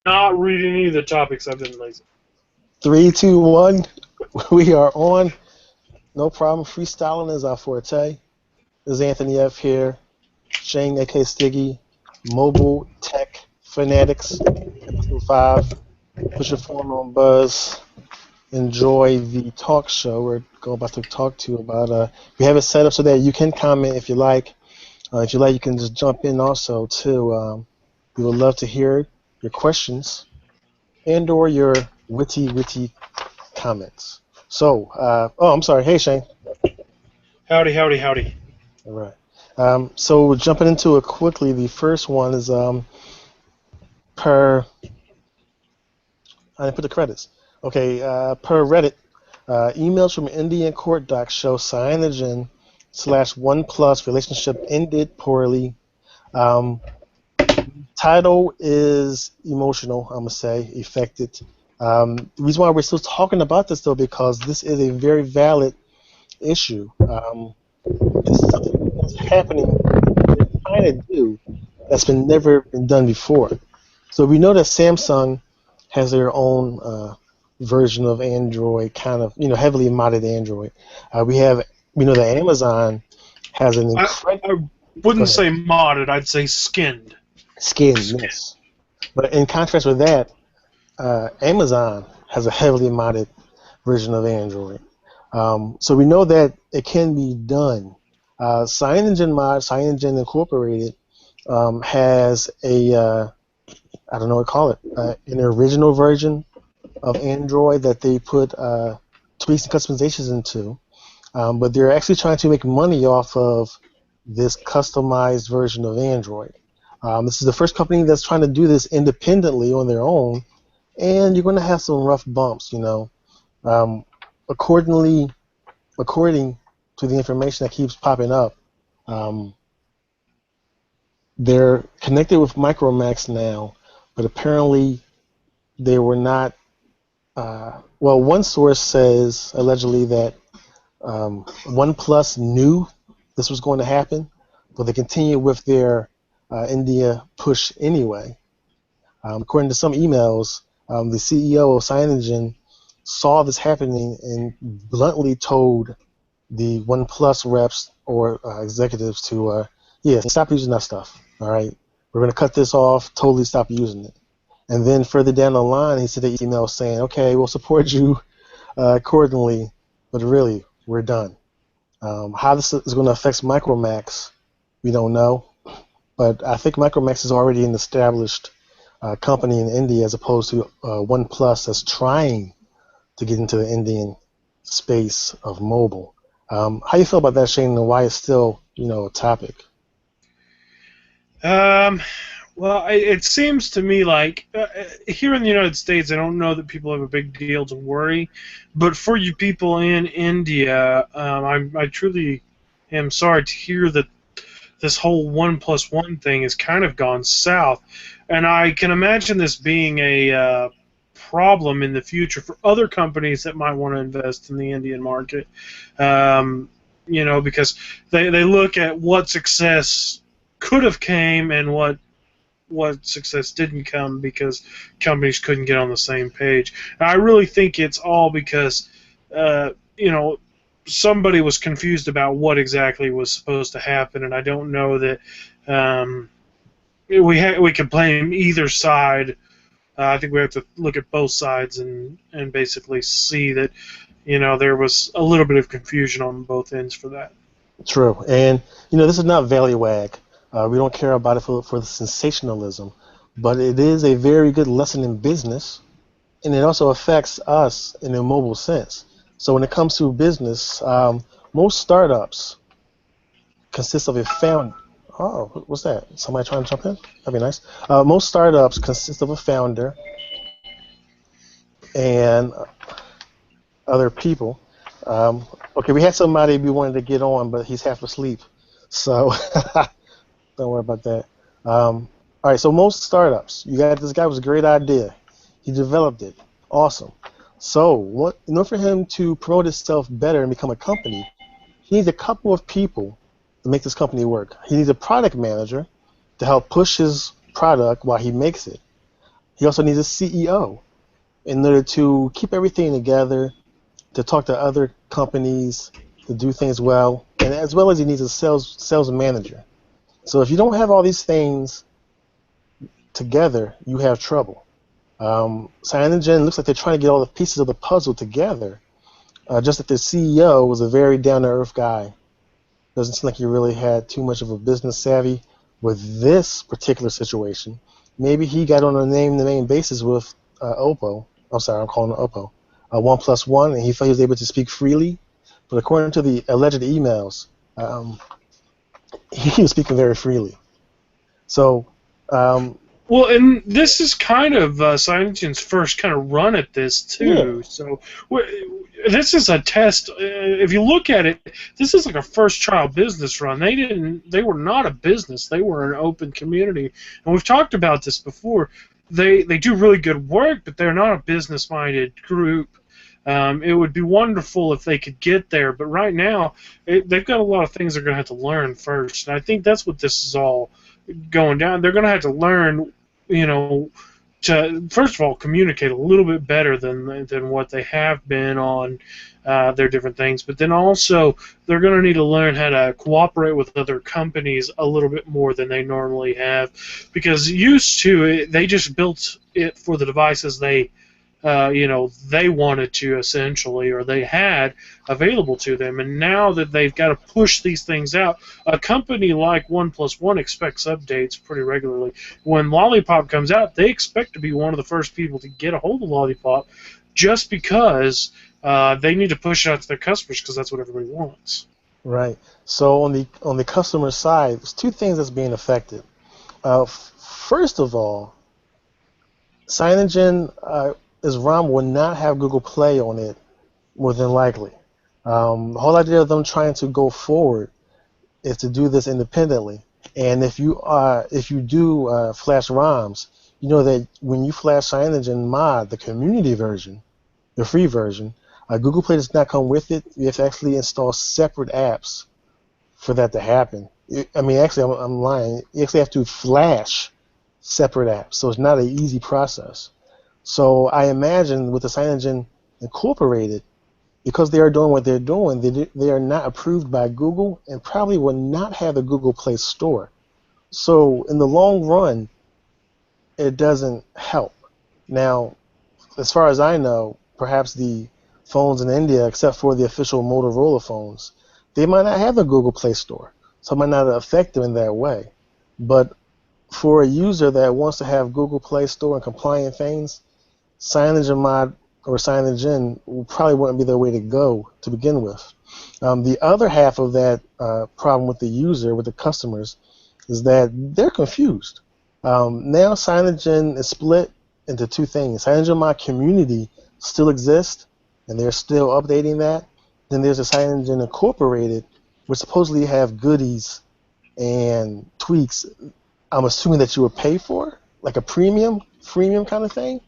not read any of the topics. I've been lazy. 3, 2, 1. We are on. No problem. Freestyling is our forte. This is Anthony F. here. Shane, aka Stiggy. Mobile Tech Fanatics. Episode 5. Put your phone on buzz. Enjoy the talk show. We're about to talk to you about. We have it set up so that you can comment if you like. If you like, you can just jump in also too. We would love to hear your questions and/or your witty comments. So, I'm sorry. Hey, Shane. Howdy, howdy, howdy. All right. So jumping into it quickly, the first one is per. I didn't put the credits. Okay. Per Reddit, emails from Indian court docs show Cyanogen/OnePlus relationship ended poorly. Title is emotional. I'm gonna say affected. The reason why we're still talking about this though, because this is a very valid issue. This is something that's happening, they're trying to do that's never been done before. So we know that Samsung has their own version of Android, kind of heavily modded Android. We know that Amazon has an incredible. I wouldn't say modded. I'd say skinned. Skin, yes. But in contrast with that, Amazon has a heavily modded version of Android. So we know that it can be done. Cyanogen Incorporated has I don't know what to call it, an original version of Android that they put tweaks and customizations into. But they're actually trying to make money off of this customized version of Android. This is the first company that's trying to do this independently on their own, and you're going to have some rough bumps, according to the information that keeps popping up, they're connected with Micromax now, but apparently they were not. One source says allegedly that OnePlus knew this was going to happen, but they continue with their India push anyway. According to some emails, the CEO of Cyanogen saw this happening and bluntly told the OnePlus reps or executives to, stop using that stuff. All right, we're going to cut this off. Totally stop using it. And then further down the line, he sent an email saying, "Okay, we'll support you accordingly, but really, we're done." How this is going to affect Micromax, we don't know. But I think Micromax is already an established company in India, as opposed to OnePlus that's trying to get into the Indian space of mobile. How do you feel about that, Shane, and why it's still, a topic? Well, it seems to me like here in the United States, I don't know that people have a big deal to worry, but for you people in India, I truly am sorry to hear that this whole 1+1 thing has kind of gone south, and I can imagine this being a problem in the future for other companies that might want to invest in the Indian market, because they look at what success could have came and what success didn't come because companies couldn't get on the same page. And I really think it's all because somebody was confused about what exactly was supposed to happen, and I don't know that we can blame either side. I think we have to look at both sides and basically see that there was a little bit of confusion on both ends for that. True, and this is not Valleywag. We don't care about it for the sensationalism, but it is a very good lesson in business, and it also affects us in a mobile sense. So when it comes to business, most startups consist of a founder. Oh, what's that? Somebody trying to jump in? That'd be nice. Most startups consist of a founder and other people. Okay, we had somebody we wanted to get on, but he's half asleep, so don't worry about that. All right, so most startups, you got this guy with a great idea. He developed it. Awesome. So in order for him to promote himself better and become a company, he needs a couple of people to make this company work. He needs a product manager to help push his product while he makes it. He also needs a CEO in order to keep everything together, to talk to other companies, to do things well, and as well as he needs a sales manager. So if you don't have all these things together, you have trouble. Cyanogen looks like they're trying to get all the pieces of the puzzle together. Just that the CEO was a very down-to-earth guy. Doesn't seem like he really had too much of a business savvy with this particular situation. Maybe he got on a name-to-name basis with Oppo. I'm sorry, I'm calling it Oppo. OnePlus One, and he felt he was able to speak freely. But according to the alleged emails, he was speaking very freely. So, well, and this is kind of Cyanogen's first kind of run at this yeah, too. So this is a test. If you look at it, this is like a first trial business run. They were not a business. They were an open community, and we've talked about this before. They do really good work, but they're not a business-minded group. It would be wonderful if they could get there, but right now they've got a lot of things they're going to have to learn first, and I think that's what this is all going down. They're going to have to learn, to first of all communicate a little bit better than what they have been on their different things, but then also they're going to need to learn how to cooperate with other companies a little bit more than they normally have, because used to it, they just built it for the devices they wanted to essentially, or they had available to them. And now that they've got to push these things out, a company like OnePlus One expects updates pretty regularly. When Lollipop comes out, they expect to be one of the first people to get a hold of Lollipop, just because they need to push it out to their customers, because that's what everybody wants. right. So on the customer side, there's two things that's being affected. First of all, Cyanogen his ROM will not have Google Play on it, more than likely. The whole idea of them trying to go forward is to do this independently. And if you do flash ROMs, you know that when you flash Cyanogen Mod, the community version, the free version, Google Play does not come with it. You have to actually install separate apps for that to happen. Actually, I'm lying. You actually have to flash separate apps, so it's not an easy process. So I imagine with the Cyanogen Incorporated, because they are doing what they're doing, they are not approved by Google and probably will not have a Google Play Store. So in the long run, it doesn't help. Now, as far as I know, perhaps the phones in India, except for the official Motorola phones, they might not have a Google Play Store, so it might not affect them in that way. But for a user that wants to have Google Play Store and compliant things, Cyanogen Mod or Cyanogen probably wouldn't be the way to go to begin with. The other half of that problem with the user, with the customers, is that they're confused. Now Cyanogen is split into two things. Cyanogen Mod community still exists, and they're still updating that. Then there's a Cyanogen Incorporated, which supposedly have goodies and tweaks. I'm assuming that you would pay for, like a freemium kind of thing.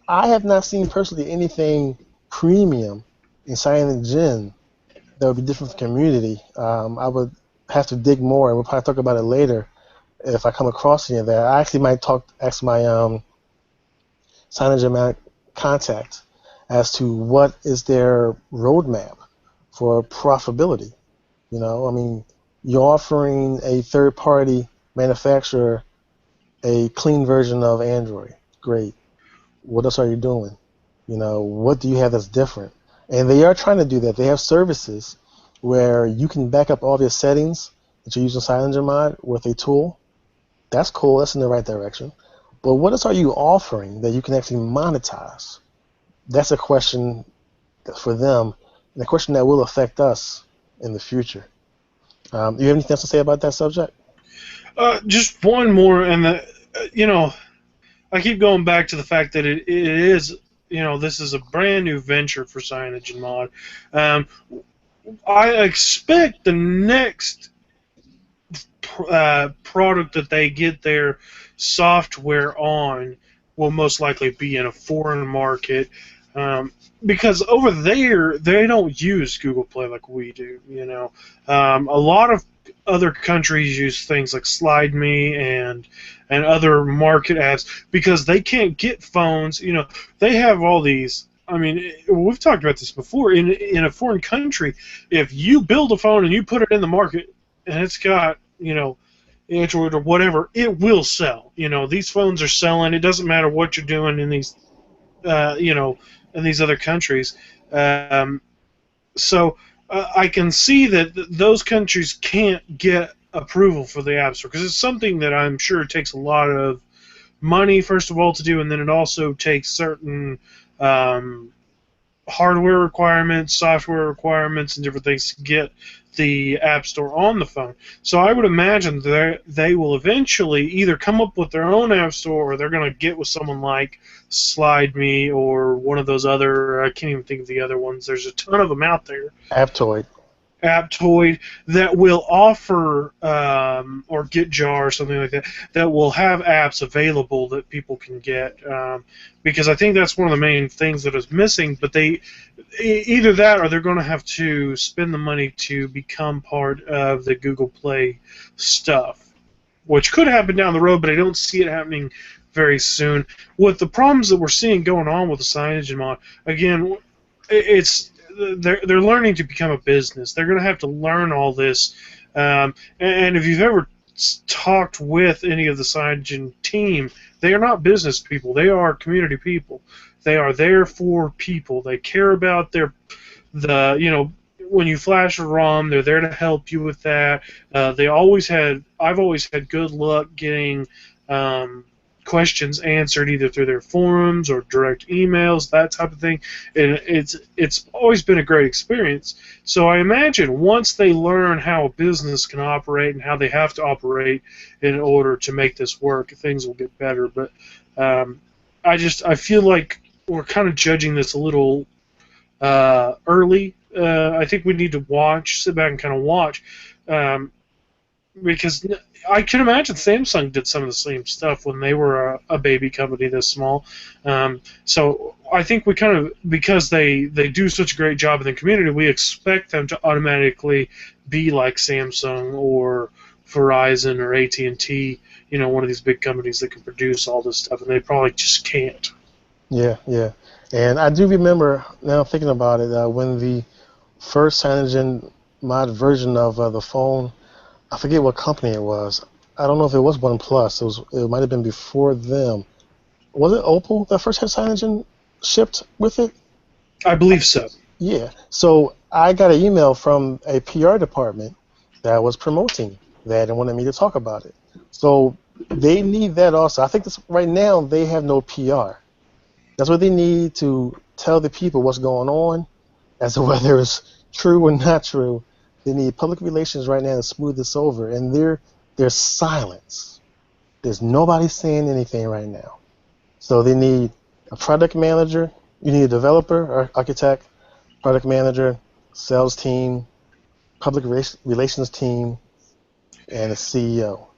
I have not seen personally anything premium in Cyanogen that would be different from the community. I would have to dig more, and we'll probably talk about it later if I come across any of that. I actually might ask my Cyanogen contact as to what is their roadmap for profitability. You're offering a third-party manufacturer a clean version of Android. Great. What else are you doing? What do you have that's different? And they are trying to do that. They have services where you can back up all of your settings that you're using CyanogenMod with a tool. That's cool. That's in the right direction. But what else are you offering that you can actually monetize? That's a question for them, and a question that will affect us in the future. Do you have anything else to say about that subject? Just one more, and I keep going back to the fact that it is, this is a brand new venture for CyanogenMod. I expect the next product that they get their software on will most likely be in a foreign market. Because over there they don't use Google Play like we do. A lot of other countries use things like Slide Me and other market apps because they can't get phones. They have all these. I mean, we've talked about this before. In a foreign country, if you build a phone and you put it in the market and it's got Android or whatever, it will sell. These phones are selling. It doesn't matter what you're doing in these uh, you know, in these other countries. Um, so I can see that those countries can't get approval for the App Store because it's something that I'm sure takes a lot of money, first of all, to do, and then it also takes certain um, hardware requirements, software requirements, and different things to get the App Store on the phone. So I would imagine that they will eventually either come up with their own App Store or they're going to get with someone like Slide Me or one of those other, I can't even think of the other ones. There's a ton of them out there. Aptoid. Aptoid that will offer or GetJar or something like that that will have apps available that people can get because I think that's one of the main things that is missing. But they either that or they're going to have to spend the money to become part of the Google Play stuff, which could happen down the road, but I don't see it happening very soon. With the problems that we're seeing going on with the Cyanogen mod, again, they're learning to become a business. They're going to have to learn all this. And if you've ever talked with any of the Cyanogen team, they are not business people. They are community people. They are there for people. They care about when you flash a ROM, they're there to help you with that. I've always had good luck getting questions answered either through their forums or direct emails, that type of thing, and it's always been a great experience. So I imagine once they learn how a business can operate and how they have to operate in order to make this work, things will get better. But I feel like we're kind of judging this a little early. I think we need to sit back and kind of watch. Because I can imagine Samsung did some of the same stuff when they were a baby company this small. So I think we kind of, because they do such a great job in the community, we expect them to automatically be like Samsung or Verizon or AT&T, one of these big companies that can produce all this stuff, and they probably just can't. Yeah, yeah. And I do remember, now thinking about it, when the first Cyanogen mod version of the phone, I forget what company it was. I don't know if it was OnePlus. It might have been before them. Was it Opal that first had Cyanogen shipped with it? I believe so. Yeah. So I got an email from a PR department that was promoting that and wanted me to talk about it. So they need that also. I think right now they have no PR. That's what they need to tell the people what's going on as to whether it's true or not true. They need public relations right now to smooth this over, and there's silence. There's nobody saying anything right now. So they need a product manager. You need a developer or architect, product manager, sales team, public relations team, and a CEO.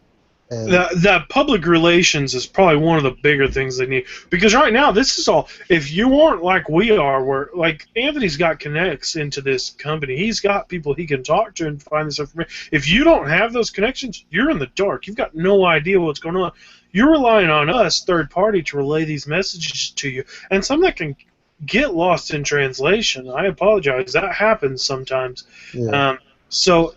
And that public relations is probably one of the bigger things they need, because right now this is all, if you aren't like we are, where like Anthony's got connects into this company, he's got people he can talk to and find this information. If you don't have those connections, you're in the dark. You've got no idea what's going on. You're relying on us, third party, to relay these messages to you, and some that can get lost in translation. I apologize, that happens sometimes. yeah. So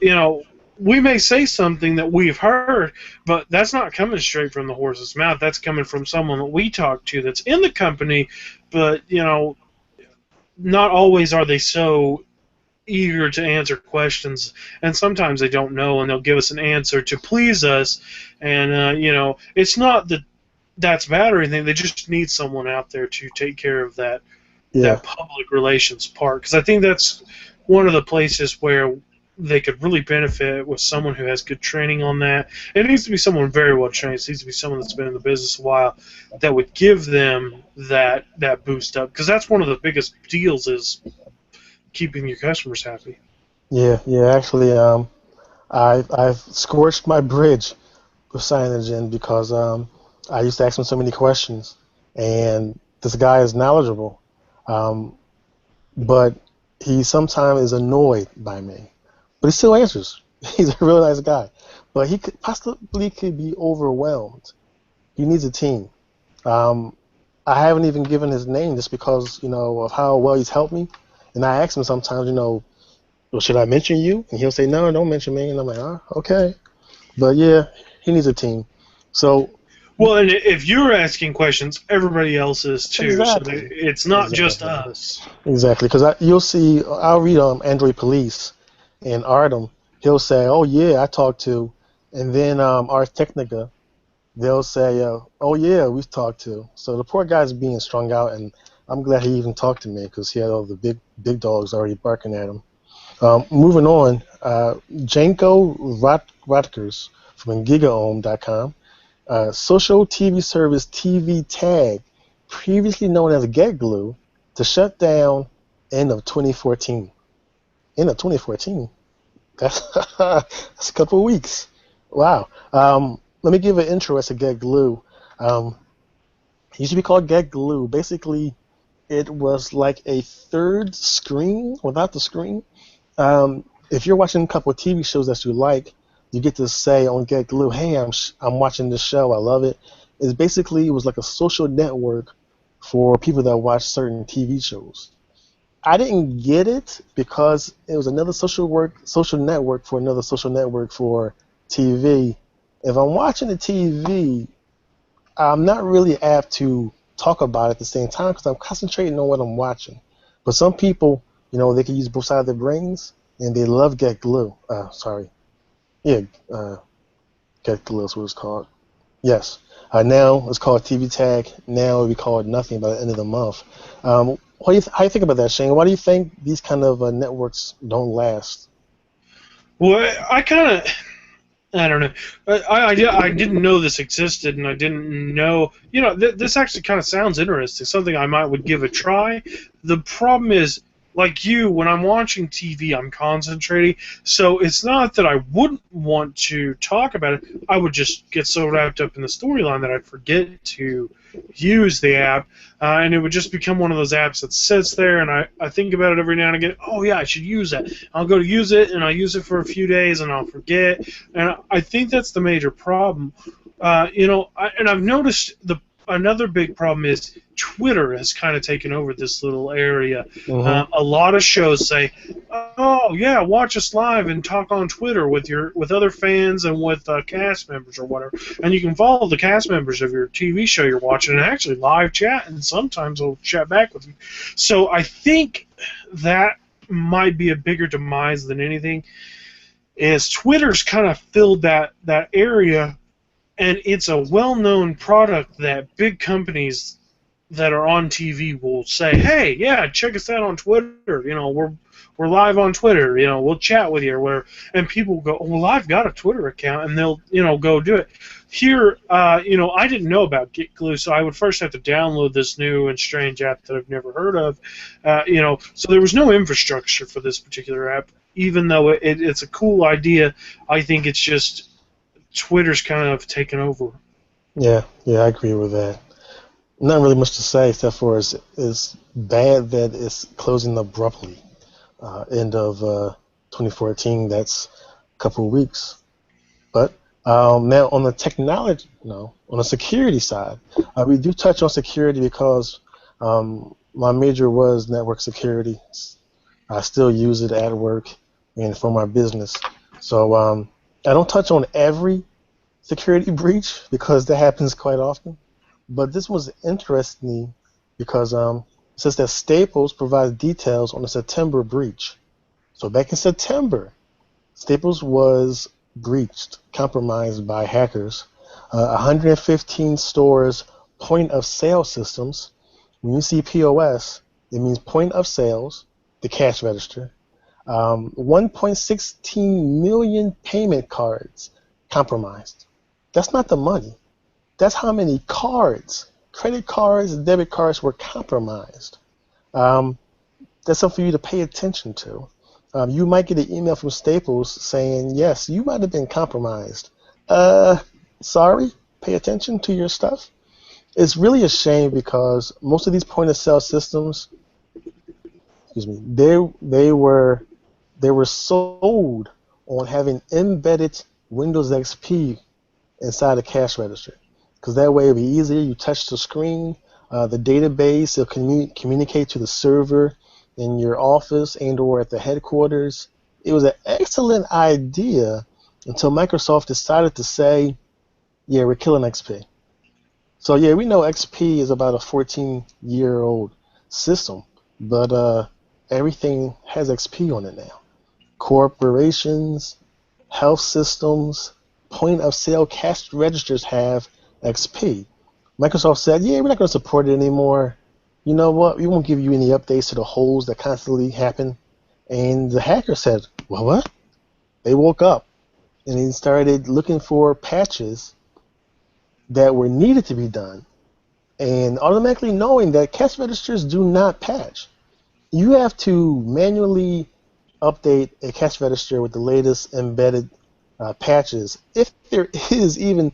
we may say something that we've heard, but that's not coming straight from the horse's mouth. That's coming from someone that we talk to that's in the company, but, not always are they so eager to answer questions, and sometimes they don't know, and they'll give us an answer to please us, and, it's not that that's bad or anything. They just need someone out there to take care of that public relations part, because I think that's one of the places where they could really benefit with someone who has good training on that. It needs to be someone very well trained. It needs to be someone that's been in the business a while that would give them that boost up, because that's one of the biggest deals is keeping your customers happy. Yeah. Actually, I've scorched my bridge with Cyanogen because I used to ask him so many questions, and this guy is knowledgeable. But he sometimes is annoyed by me. But he still answers. He's a real nice guy. But he could possibly could be overwhelmed. He needs a team. Um, I haven't even given his name just because, of how well he's helped me. And I ask him sometimes, well, should I mention you? And he'll say, no, don't mention me. And I'm like, oh, okay. But yeah, he needs a team. So Well, and if you're asking questions, everybody else is too. So exactly, it's not just us. exactly. Because I'll read Android Police and Artem. He'll say, oh yeah, I talked to, and then Ars Technica, they'll say, oh yeah, we've talked to. So the poor guy's being strung out, and I'm glad he even talked to me because he had all the big dogs already barking at him. Moving on, Janko Rodkers from GigaOM.com. Social TV service TV Tag, previously known as GetGlue, to shut down end of 2014. End of 2014? That's a couple of weeks. Wow. Let me give an intro as to GetGlue. It used to be called GetGlue. Basically, it was like a third screen without the screen. If you're watching a couple of TV shows that you like, you get to say on GetGlue, hey, I'm watching this show, I love it. It was like a social network for people that watch certain TV shows. I didn't get it because it was another social network for another social network for TV. If I'm watching the TV, I'm not really apt to talk about it at the same time because I'm concentrating on what I'm watching. But some people, they can use both sides of their brains, and they love GetGlue. Yeah, GetGlue is what it's called. Yes. Now it's called TV Tag. Now it'll be called nothing by the end of the month. How do you think about that, Shane? Why do you think these kind of networks don't last? Well, I don't know. I didn't know this existed, and I didn't know. This actually kind of sounds interesting. Something I would give a try. The problem is, like you, when I'm watching TV, I'm concentrating. So it's not that I wouldn't want to talk about it. I would just get so wrapped up in the storyline that I'd forget to use the app, and it would just become one of those apps that sits there, and I think about it every now and again. Oh yeah, I should use that. I'll go to use it, and I'll use it for a few days, and I'll forget. And I think that's the major problem. And I've noticed another big problem is Twitter has kind of taken over this little area. Mm-hmm. A lot of shows say, "Oh yeah, watch us live and talk on Twitter with other fans and with cast members or whatever." And you can follow the cast members of your TV show you're watching and actually live chat, and sometimes they'll chat back with you. So I think that might be a bigger demise than anything. Is Twitter's kind of filled that area. And it's a well-known product that big companies that are on TV will say, "Hey, yeah, check us out on Twitter. We're live on Twitter. We'll chat with you or whatever." And people go, "Well, I've got a Twitter account," and they'll go do it. Here, I didn't know about GetGlue, so I would first have to download this new and strange app that I've never heard of. So there was no infrastructure for this particular app, even though it's a cool idea. I think it's just Twitter's kind of taken over. Yeah, I agree with that. Not really much to say except for it's bad that it's closing abruptly. End of 2014. That's a couple of weeks. But now on the technology, no, on the security side, we do touch on security because my major was network security. I still use it at work and for my business. So I don't touch on every security breach because that happens quite often. But this was interesting because it says that Staples provides details on the September breach. So back in September, Staples was breached, compromised by hackers. 115 stores point of sale systems. When you see POS, it means point of sales, the cash register. 1.16 million payment cards compromised. That's not the money. That's how many cards, credit cards, debit cards were compromised. That's something for you to pay attention to. You might get an email from Staples saying, yes, you might have been compromised. Sorry, pay attention to your stuff. It's really a shame because most of these point-of-sale systems, excuse me, they were sold on having embedded Windows XP inside a cash register, because that way it'll be easier. You touch the screen, the database, it'll communicate to the server in your office and or at the headquarters. It was an excellent idea until Microsoft decided to say, yeah, we're killing XP. So yeah, we know XP is about a 14-year-old system, but everything has XP on it now. Corporations, health systems, point of sale cash registers have XP. Microsoft said, yeah, we're not going to support it anymore. You know what? We won't give you any updates to the holes that constantly happen. And the hacker said, well, what? They woke up and they started looking for patches that were needed to be done, and automatically knowing that cash registers do not patch. You have to manually update a cash register with the latest embedded patches. If there is even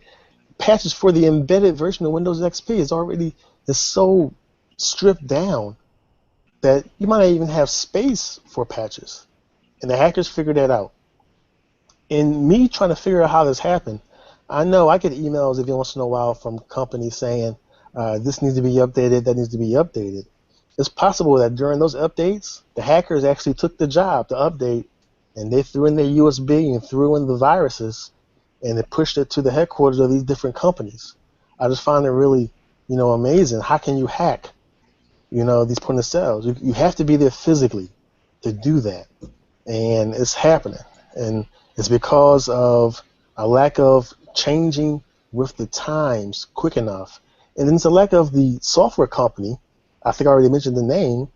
patches for the embedded version of Windows XP, is so stripped down that you might not even have space for patches. And the hackers figured that out. In me trying to figure out how this happened, I know I get emails every once in a while from companies saying this needs to be updated, that needs to be updated. It's possible that during those updates, the hackers actually took the job to update, and they threw in their USB and threw in the viruses, and they pushed it to the headquarters of these different companies. I just find it really, amazing. How can you hack, these point of sales? You have to be there physically to do that, and it's happening. And it's because of a lack of changing with the times quick enough. And then it's a lack of the software company, I think I already mentioned the name,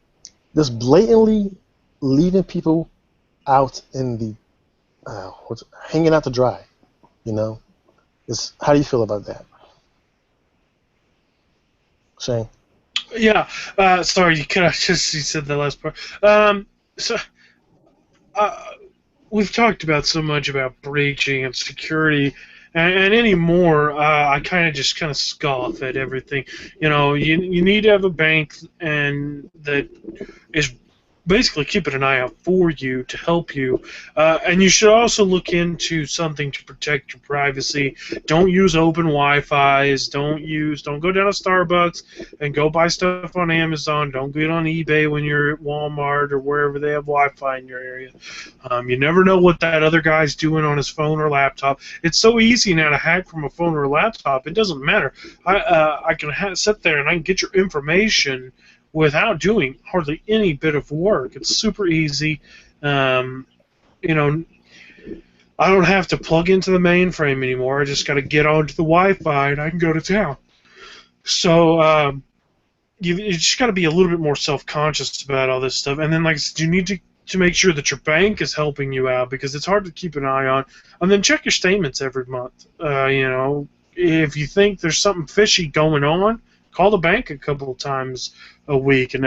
just blatantly leaving people out in the, hanging out to dry, How do you feel about that? Shane? Yeah, sorry, you said the last part. So, uh, we've talked about so much about breaching and security, and anymore, I kind of scoff at everything. You need to have a bank and that is basically keeping an eye out for you to help you, and you should also look into something to protect your privacy. Don't use open Wi-Fi's. Don't go down to Starbucks and go buy stuff on Amazon. Don't get on eBay when you're at Walmart or wherever they have Wi-Fi in your area. You never know what that other guy's doing on his phone or laptop. It's so easy now to hack from a phone or a laptop. It doesn't matter. I can sit there and I can get your information without doing hardly any bit of work. It's super easy. I don't have to plug into the mainframe anymore. I just got to get onto the Wi-Fi and I can go to town. So you just got to be a little bit more self-conscious about all this stuff. And then, like I said, you need to make sure that your bank is helping you out, because it's hard to keep an eye on. And then check your statements every month. If you think there's something fishy going on, call the bank a couple of times a week and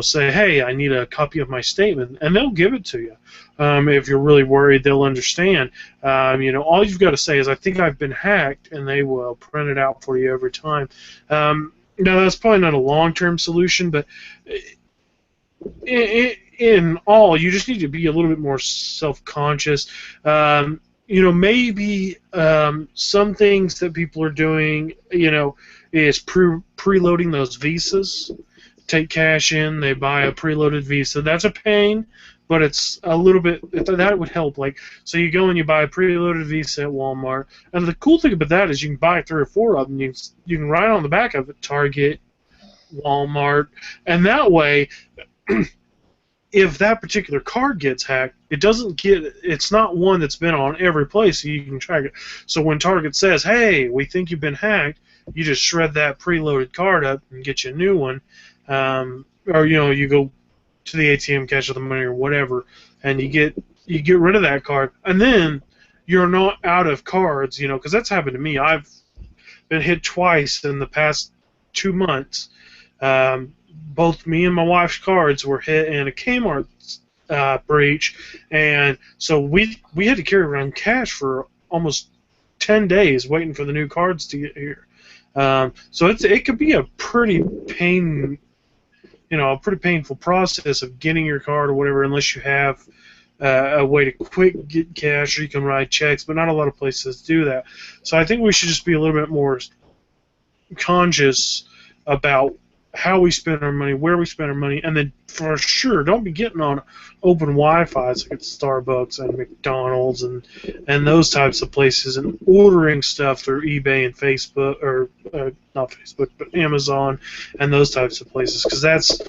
say, hey, I need a copy of my statement, and they'll give it to you. If you're really worried, they'll understand. All you've got to say is, I think I've been hacked, and they will print it out for you every time. Now, that's probably not a long-term solution, but in all, you just need to be a little bit more self-conscious. Maybe some things that people are doing, is preloading those visas. Take cash in, they buy a preloaded visa. That's a pain, but it's a little bit, that would help. Like, so you go and you buy a preloaded visa at Walmart, and the cool thing about that is you can buy 3 or 4 of them. You can write on the back of it, Target, Walmart, and that way, if that particular card gets hacked, it's not one that's been on every place, so you can track it. So when Target says, hey, we think you've been hacked, you just shred that preloaded card up and get you a new one. Or you go to the ATM, cash out the money or whatever, and you get rid of that card, and then you're not out of cards, because that's happened to me. I've been hit twice in the past 2 months. Both me and my wife's cards were hit in a Kmart breach, and so we had to carry around cash for almost 10 days waiting for the new cards to get here. So it could be a pretty pain a pretty painful process of getting your card or whatever, unless you have a way to quick get cash or you can write checks, but not a lot of places do that. So I think we should just be a little bit more conscious about how we spend our money, where we spend our money, and then for sure don't be getting on open Wi-Fi like at Starbucks and McDonald's and those types of places and ordering stuff through eBay and Facebook or not Facebook but Amazon and those types of places, because that's,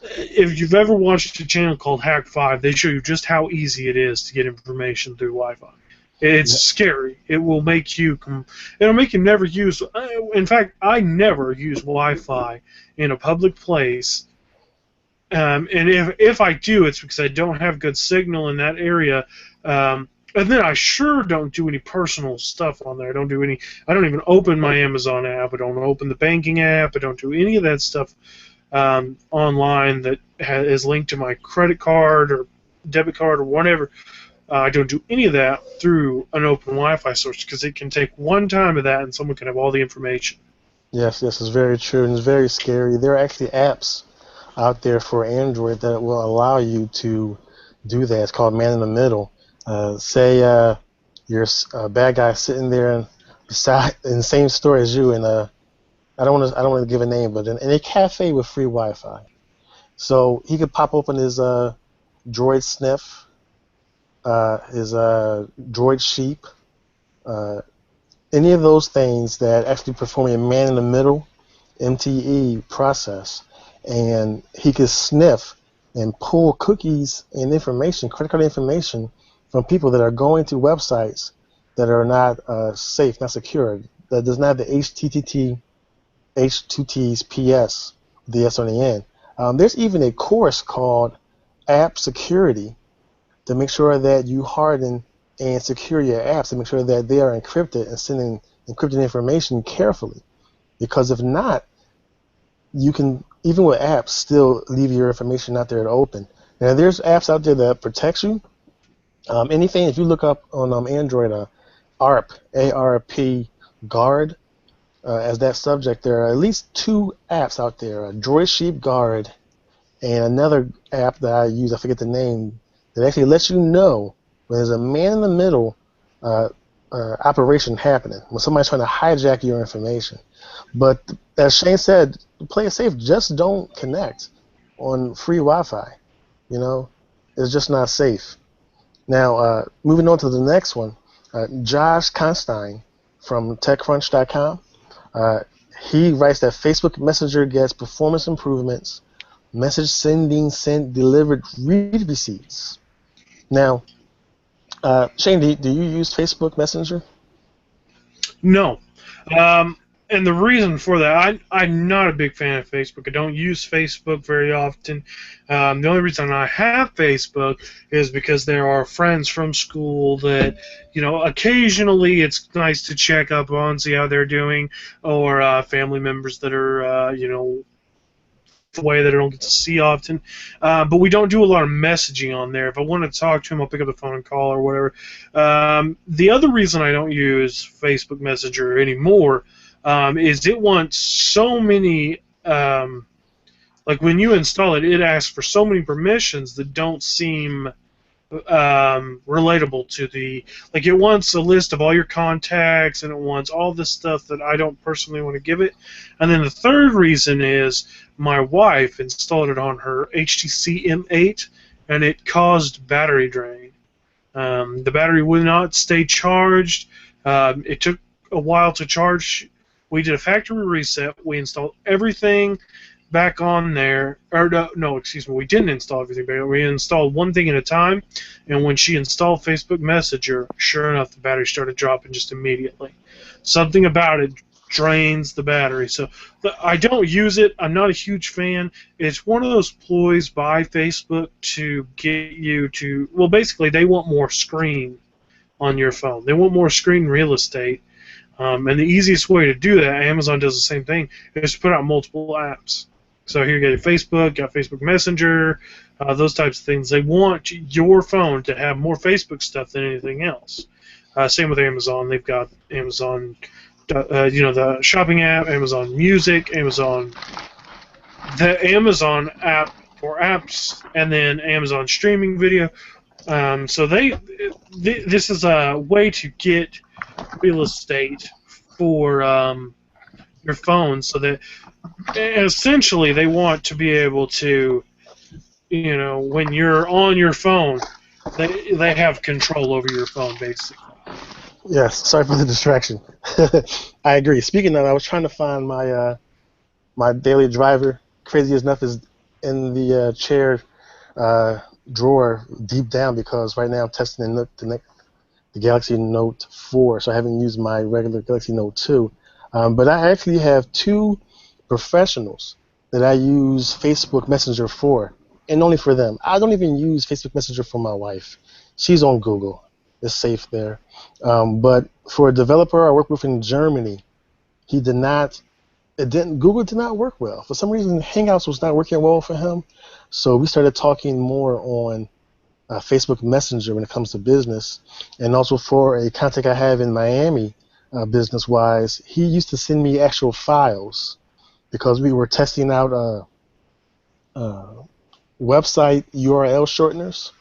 if you've ever watched a channel called Hack 5, they show you just how easy it is to get information through Wi-Fi. It's scary. It'll make you never use. In fact, I never use Wi-Fi in a public place. And if I do, it's because I don't have good signal in that area. And then I sure don't do any personal stuff on there. I don't even open my Amazon app. I don't open the banking app. I don't do any of that stuff online that is linked to my credit card or debit card or whatever. I don't do any of that through an open Wi-Fi source because it can take one time of that and someone can have all the information. Yes, it's very true, and it's very scary. There are actually apps out there for Android that will allow you to do that. It's called Man in the Middle. Say you're a bad guy sitting there in the same store as you, and I don't want to give a name, but in a cafe with free Wi-Fi. So he could pop open his Droid Sniff, his Droid Sheep, any of those things that actually perform a man-in-the-middle MTE process, and he could sniff and pull cookies and information, credit card information, from people that are going to websites that are not safe, not secure, that does not have the HTTPS, the S on the end. There's even a course called App Security to make sure that you harden and secure your apps, to make sure that they are encrypted and sending encrypted information carefully. Because if not, you can, even with apps, still leave your information out there to open. Now, there's apps out there that protects you. Anything, if you look up on Android, ARP, A-R-P, Guard, as that subject, there are at least 2 apps out there, Droid Sheep Guard and another app that I use, I forget the name, that actually lets you know when there's a man-in-the-middle operation happening, when somebody's trying to hijack your information. But as Shane said, to play it safe, just don't connect on free Wi-Fi. It's just not safe. Now, moving on to the next one, Josh Constein from TechCrunch.com. He writes that Facebook Messenger gets performance improvements, message sending sent delivered read receipts. Now, Shane, do you use Facebook Messenger? No. And the reason for that, I'm not a big fan of Facebook. I don't use Facebook very often. The only reason I have Facebook is because there are friends from school that, occasionally it's nice to check up on, see how they're doing, or family members that are, way that I don't get to see often. But we don't do a lot of messaging on there. If I want to talk to him, I'll pick up the phone and call or whatever. The other reason I don't use Facebook Messenger anymore is it wants so many, like when you install it, it asks for so many permissions that don't seem relatable to like it wants a list of all your contacts and it wants all this stuff that I don't personally want to give it. And then the third reason is my wife installed it on her HTC M8 and it caused battery drain. The battery would not stay charged. It took a while to charge. We did a factory reset. We installed everything back on there. Or no, excuse me. We didn't install everything back. We installed one thing at a time. And when she installed Facebook Messenger, sure enough, the battery started dropping just immediately. Something about it drains the battery. So I don't use it. I'm not a huge fan. It's one of those ploys by Facebook to get you to, well, basically they want more screen on your phone. They want more screen real estate. And the easiest way to do that, Amazon does the same thing, is to put out multiple apps. So here you got Facebook, got Facebook Messenger, those types of things. They want your phone to have more Facebook stuff than anything else. Same with Amazon. They've got Amazon, the shopping app, Amazon Music, Amazon the Amazon app for apps, and then Amazon streaming video. So this is a way to get real estate for your phone, so that essentially they want to be able to, when you're on your phone, they have control over your phone, basically. Yes, sorry for the distraction. I agree. Speaking of, I was trying to find my daily driver. Crazy enough is in the chair drawer deep down, because right now I'm testing the Galaxy Note 4, so I haven't used my regular Galaxy Note 2. But I actually have two professionals that I use Facebook Messenger for, and only for them. I don't even use Facebook Messenger for my wife. She's on Google. It's safe there. But for a developer I work with in Germany, Google did not work well. For some reason, Hangouts was not working well for him. So we started talking more on Facebook Messenger when it comes to business. And also for a contact I have in Miami, business-wise, he used to send me actual files because we were testing out website URL shorteners.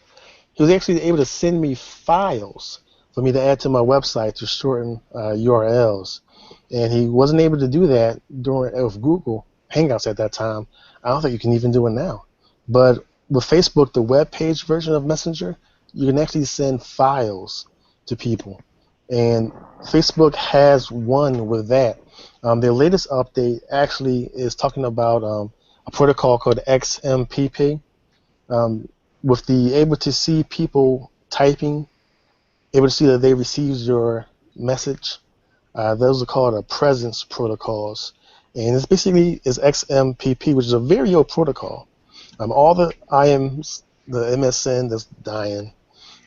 He was actually able to send me files for me to add to my website to shorten URLs. And he wasn't able to do that with Google Hangouts at that time. I don't think you can even do it now. But with Facebook, the web page version of Messenger, you can actually send files to people. And Facebook has won with that. Their latest update actually is talking about a protocol called XMPP. With the able to see people typing, able to see that they received your message. Those are called presence protocols, and it's basically XMPP, which is a very old protocol. All the IMs, the MSN that's dying,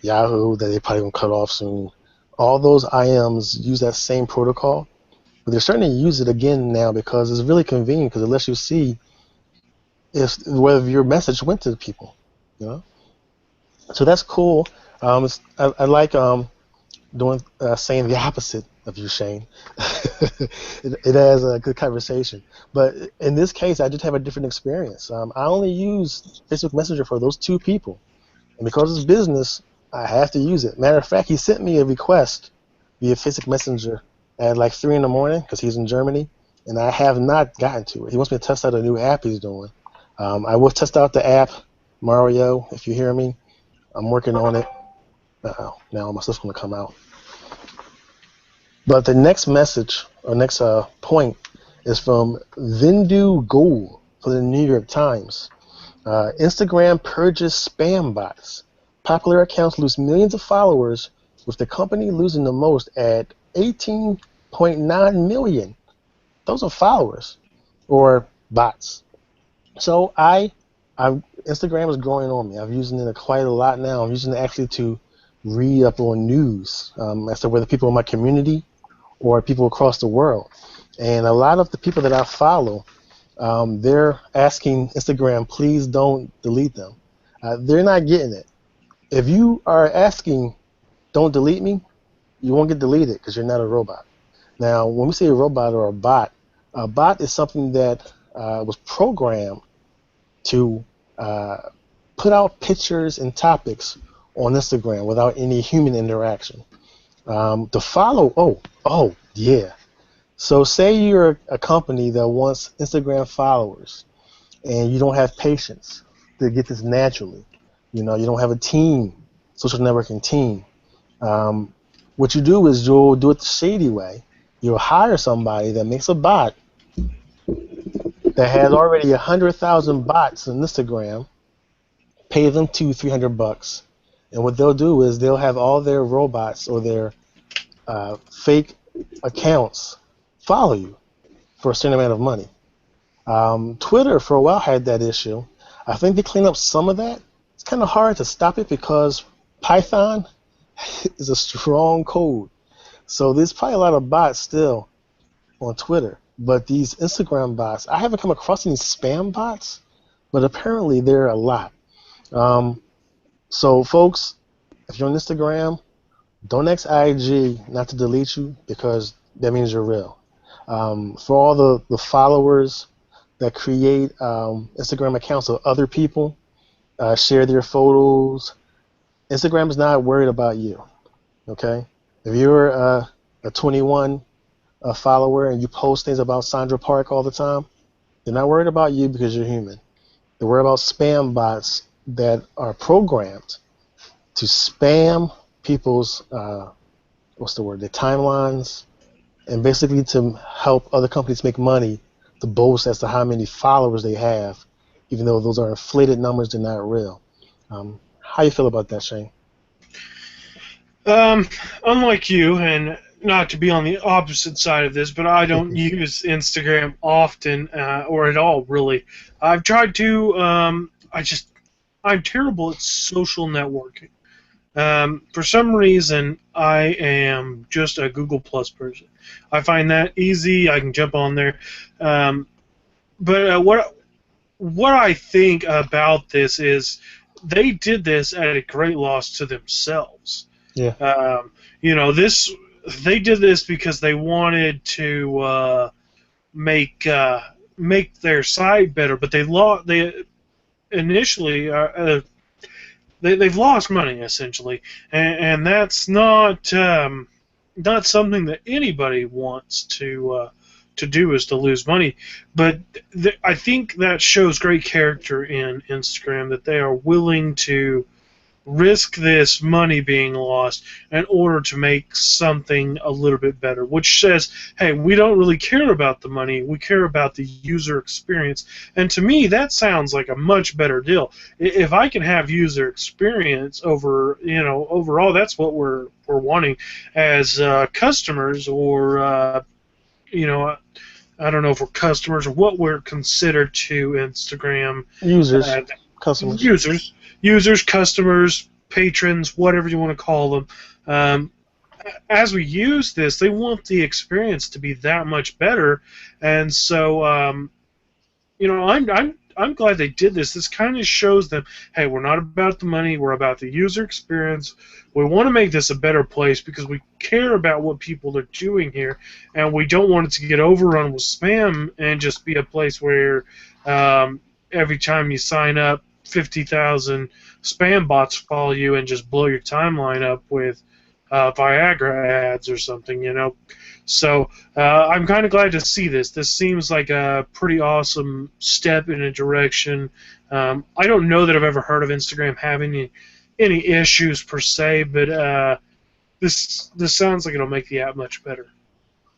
Yahoo that they probably gonna cut off soon. All those IMs use that same protocol, but they're starting to use it again now because it's really convenient, because it lets you see whether your message went to the people. So that's cool. I like saying the opposite of you, Shane. it has a good conversation. But in this case, I just have a different experience. I only use Facebook Messenger for those two people. And because it's business, I have to use it. Matter of fact, he sent me a request via Facebook Messenger at like 3 in the morning because he's in Germany, and I have not gotten to it. He wants me to test out a new app he's doing. I will test out the app, Mario, if you hear me. I'm working on it. Now my stuff's going to come out. But the next message, or next point, is from Vindu Goul for the New York Times. Instagram purges spam bots. Popular accounts lose millions of followers, with the company losing the most at 18.9 million. Those are followers, or bots. So Instagram is growing on me. I'm using it quite a lot now. I'm using it actually to read up on news as to whether people in my community or people across the world. And a lot of the people that I follow, they're asking Instagram, please don't delete them. They're not getting it. If you are asking, don't delete me, you won't get deleted because you're not a robot. Now, when we say a robot or a bot is something that was programmed to put out pictures and topics on Instagram without any human interaction. To follow, yeah. So say you're a company that wants Instagram followers and you don't have patience to get this naturally. You don't have a team, social networking team. What you do is you'll do it the shady way. You'll hire somebody that makes a bot that has already 100,000 bots on Instagram, pay them $200-300, and what they'll do is they'll have all their robots or their fake accounts follow you for a certain amount of money. Twitter for a while had that issue. I think they cleaned up some of that. It's kind of hard to stop it because Python is a strong code. So there's probably a lot of bots still on Twitter. But these Instagram bots, I haven't come across any spam bots, but apparently there are a lot. So folks, if you're on Instagram, don't ask IG not to delete you because that means you're real. For all the followers that create Instagram accounts of other people, share their photos. Instagram is not worried about you. Okay, if you're a 21 follower and you post things about Sandra Park all the time, they're not worried about you because you're human. They're worried about spam bots that are programmed to spam people's their timelines, and basically to help other companies make money to boast as to how many followers they have, even though those are inflated numbers, they're not real. How you feel about that, Shane? Unlike you, and not to be on the opposite side of this, but I don't use Instagram often or at all, really. I've tried to. I'm terrible at social networking. For some reason, I am just a Google Plus person. I find that easy. I can jump on there. But what I think about this is they did this at a great loss to themselves. Yeah. They did this because they wanted to make their site better, but they initially they've lost money essentially, and that's not something that anybody wants to do, is to lose money. But I think that shows great character in Instagram, that they are willing to risk this money being lost in order to make something a little bit better, which says, hey, we don't really care about the money, we care about the user experience. And to me, that sounds like a much better deal. If I can have user experience overall, that's what we're wanting as customers, or I don't know if we're customers or what we're considered to Instagram. Users, customers. Users, customers, patrons, whatever you want to call them. As we use this, they want the experience to be that much better, and so I'm glad they did this. This kind of shows them, hey, we're not about the money, we're about the user experience. We want to make this a better place because we care about what people are doing here, and we don't want it to get overrun with spam and just be a place where every time you sign up, 50,000 spam bots follow you and just blow your timeline up with Viagra ads or something. So I'm kind of glad to see this. This seems like a pretty awesome step in a direction. I don't know that I've ever heard of Instagram having any issues per se, but this sounds like it'll make the app much better.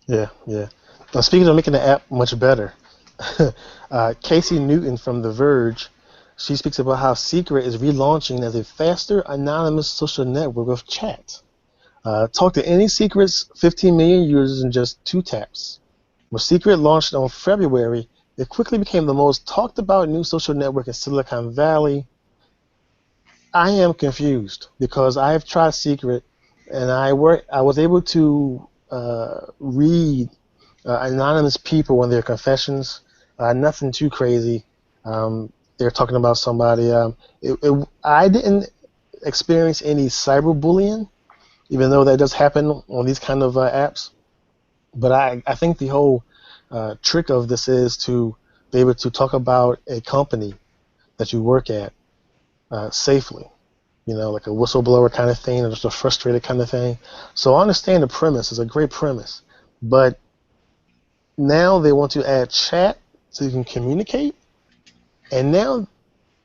Yeah. Now, speaking of making the app much better, Casey Newton from The Verge, she speaks about how Secret is relaunching as a faster, anonymous social network of chat. Talk to any Secret's 15 million users in just 2 taps. When Secret launched on February, it quickly became the most talked about new social network in Silicon Valley. I am confused because I have tried Secret, and I was able to read anonymous people on their confessions. Nothing too crazy. They're talking about somebody. I didn't experience any cyberbullying, even though that does happen on these kind of apps. But I think the whole trick of this is to be able to talk about a company that you work at safely, like a whistleblower kind of thing, or just a frustrated kind of thing. So I understand the premise. It's a great premise. But now they want to add chat so you can communicate. And now,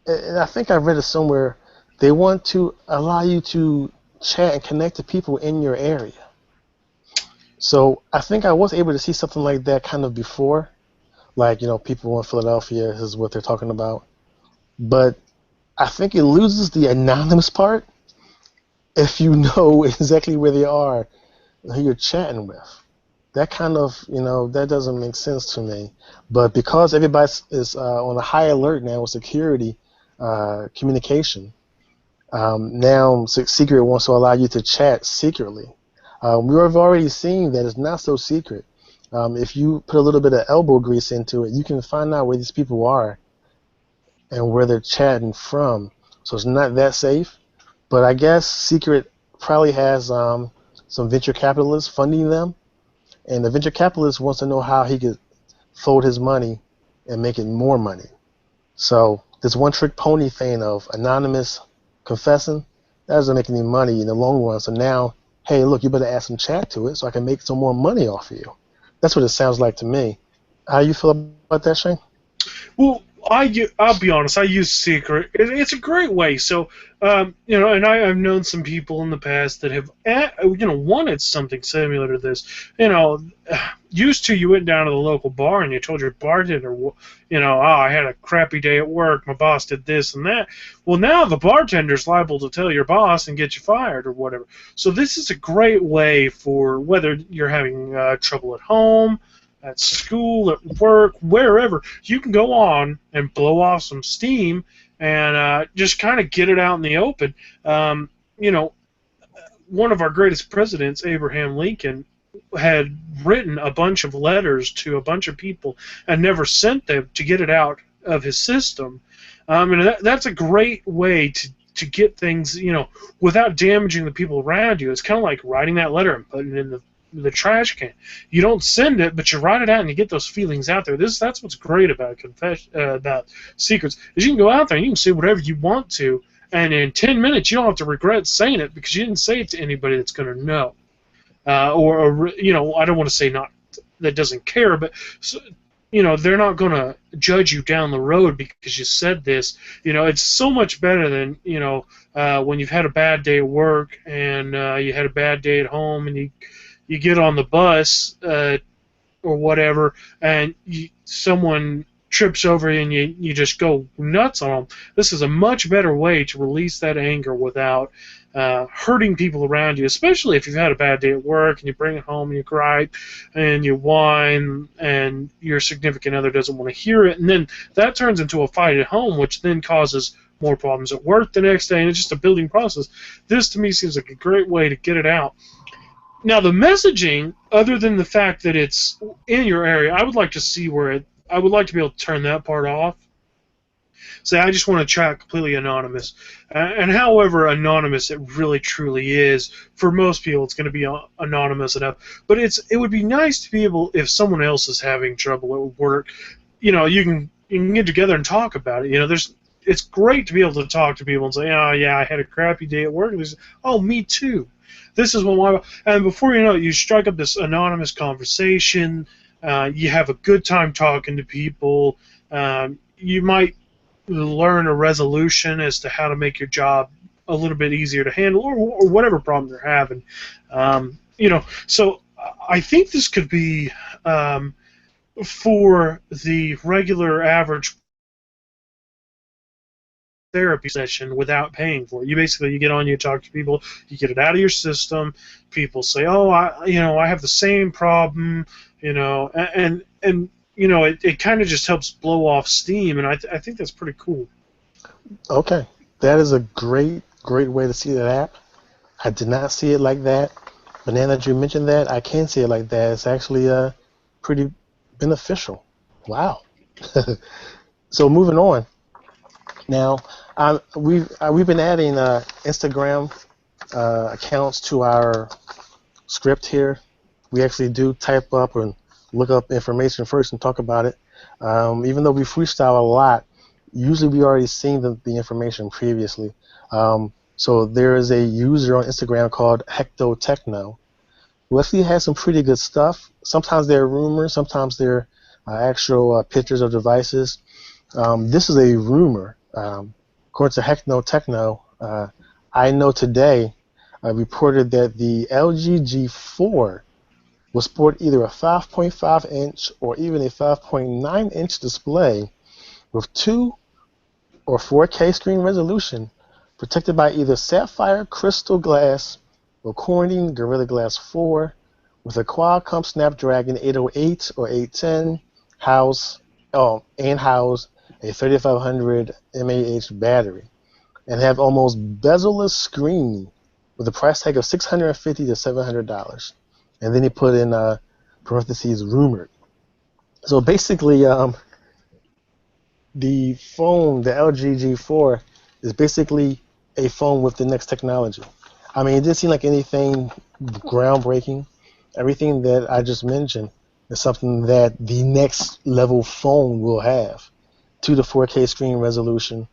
and I think I read it somewhere, they want to allow you to chat and connect to people in your area. So I think I was able to see something like that kind of before, like, people in Philadelphia, this is what they're talking about. But I think it loses the anonymous part if you know exactly where they are and who you're chatting with. That kind of, that doesn't make sense to me. But because everybody is on a high alert now with security communication, now Secret wants to allow you to chat secretly. We've already seen that it's not so secret. If you put a little bit of elbow grease into it, you can find out where these people are and where they're chatting from. So it's not that safe. But I guess Secret probably has some venture capitalists funding them. And the venture capitalist wants to know how he could fold his money and making more money. So this one-trick pony thing of anonymous confessing, that doesn't make any money in the long run. So now, hey, look, you better add some chat to it so I can make some more money off of you. That's what it sounds like to me. How you feel about that, Shane? Well, I'll be honest. I use Secret. It's a great way. So, and I've known some people in the past that have, wanted something similar to this. Used to, you went down to the local bar and you told your bartender, I had a crappy day at work. My boss did this and that. Well, now the bartender's liable to tell your boss and get you fired or whatever. So this is a great way for whether you're having trouble at home, at school, at work, wherever, you can go on and blow off some steam and just kind of get it out in the open. One of our greatest presidents, Abraham Lincoln, had written a bunch of letters to a bunch of people and never sent them to get it out of his system. And that's a great way to get things, without damaging the people around you. It's kind of like writing that letter and putting it in the trash can. You don't send it, but you write it out and you get those feelings out there. That's what's great about about secrets, is you can go out there and you can say whatever you want to, and in 10 minutes you don't have to regret saying it because you didn't say it to anybody that's going to know, or I don't want to say not that doesn't care, but they're not going to judge you down the road because you said this. It's so much better than when you've had a bad day at work and you had a bad day at home and you get on the bus or whatever, and someone trips over you and you just go nuts on them. This is a much better way to release that anger without hurting people around you, especially if you've had a bad day at work and you bring it home and you cry and you whine and your significant other doesn't want to hear it, and then that turns into a fight at home, which then causes more problems at work the next day, and it's just a building process. This, to me, seems like a great way to get it out. Now, the messaging, other than the fact that it's in your area, I would like to see I would like to be able to turn that part off. Say, I just want to chat completely anonymous. And however anonymous it really truly is, for most people it's going to be anonymous enough. But it would be nice to be able, if someone else is having trouble at work, you can get together and talk about it. It's great to be able to talk to people and say, oh, yeah, I had a crappy day at work. And they say, oh, me too. This is and before you know it, you strike up this anonymous conversation. You have a good time talking to people. You might learn a resolution as to how to make your job a little bit easier to handle, or whatever problem they're having. So I think this could be for the regular average therapy session without paying for it. You get on, you talk to people, you get it out of your system. People say, "Oh, I have the same problem," and it kind of just helps blow off steam, and I think that's pretty cool. Okay, that is a great way to see that app. I did not see it like that, but now that you mentioned that, I can see it like that. It's actually pretty beneficial. Wow. So moving on. Now, we've been adding Instagram accounts to our script here. We actually do type up and look up information first and talk about it. Even though we freestyle a lot, usually we already seen the information previously. So there is a user on Instagram called Hectotechno who actually has some pretty good stuff. Sometimes they're rumors, sometimes they're actual pictures of devices. This is a rumor. According to Hectotechno, I Know Today reported that the LG G4 will sport either a 5.5-inch or even a 5.9-inch display with 2 or 4K screen resolution, protected by either sapphire crystal glass or Corning Gorilla Glass 4, with a Qualcomm Snapdragon 808 or 810 and house a 3500 mAh battery, and have almost bezel-less screen with a price tag of $650 to $700. And then he put in parentheses rumored. So basically, the phone, the LG G4, is basically a phone with the next technology. I mean, it didn't seem like anything groundbreaking. Everything that I just mentioned It's something that the next level phone will have. 2 to 4K screen resolution,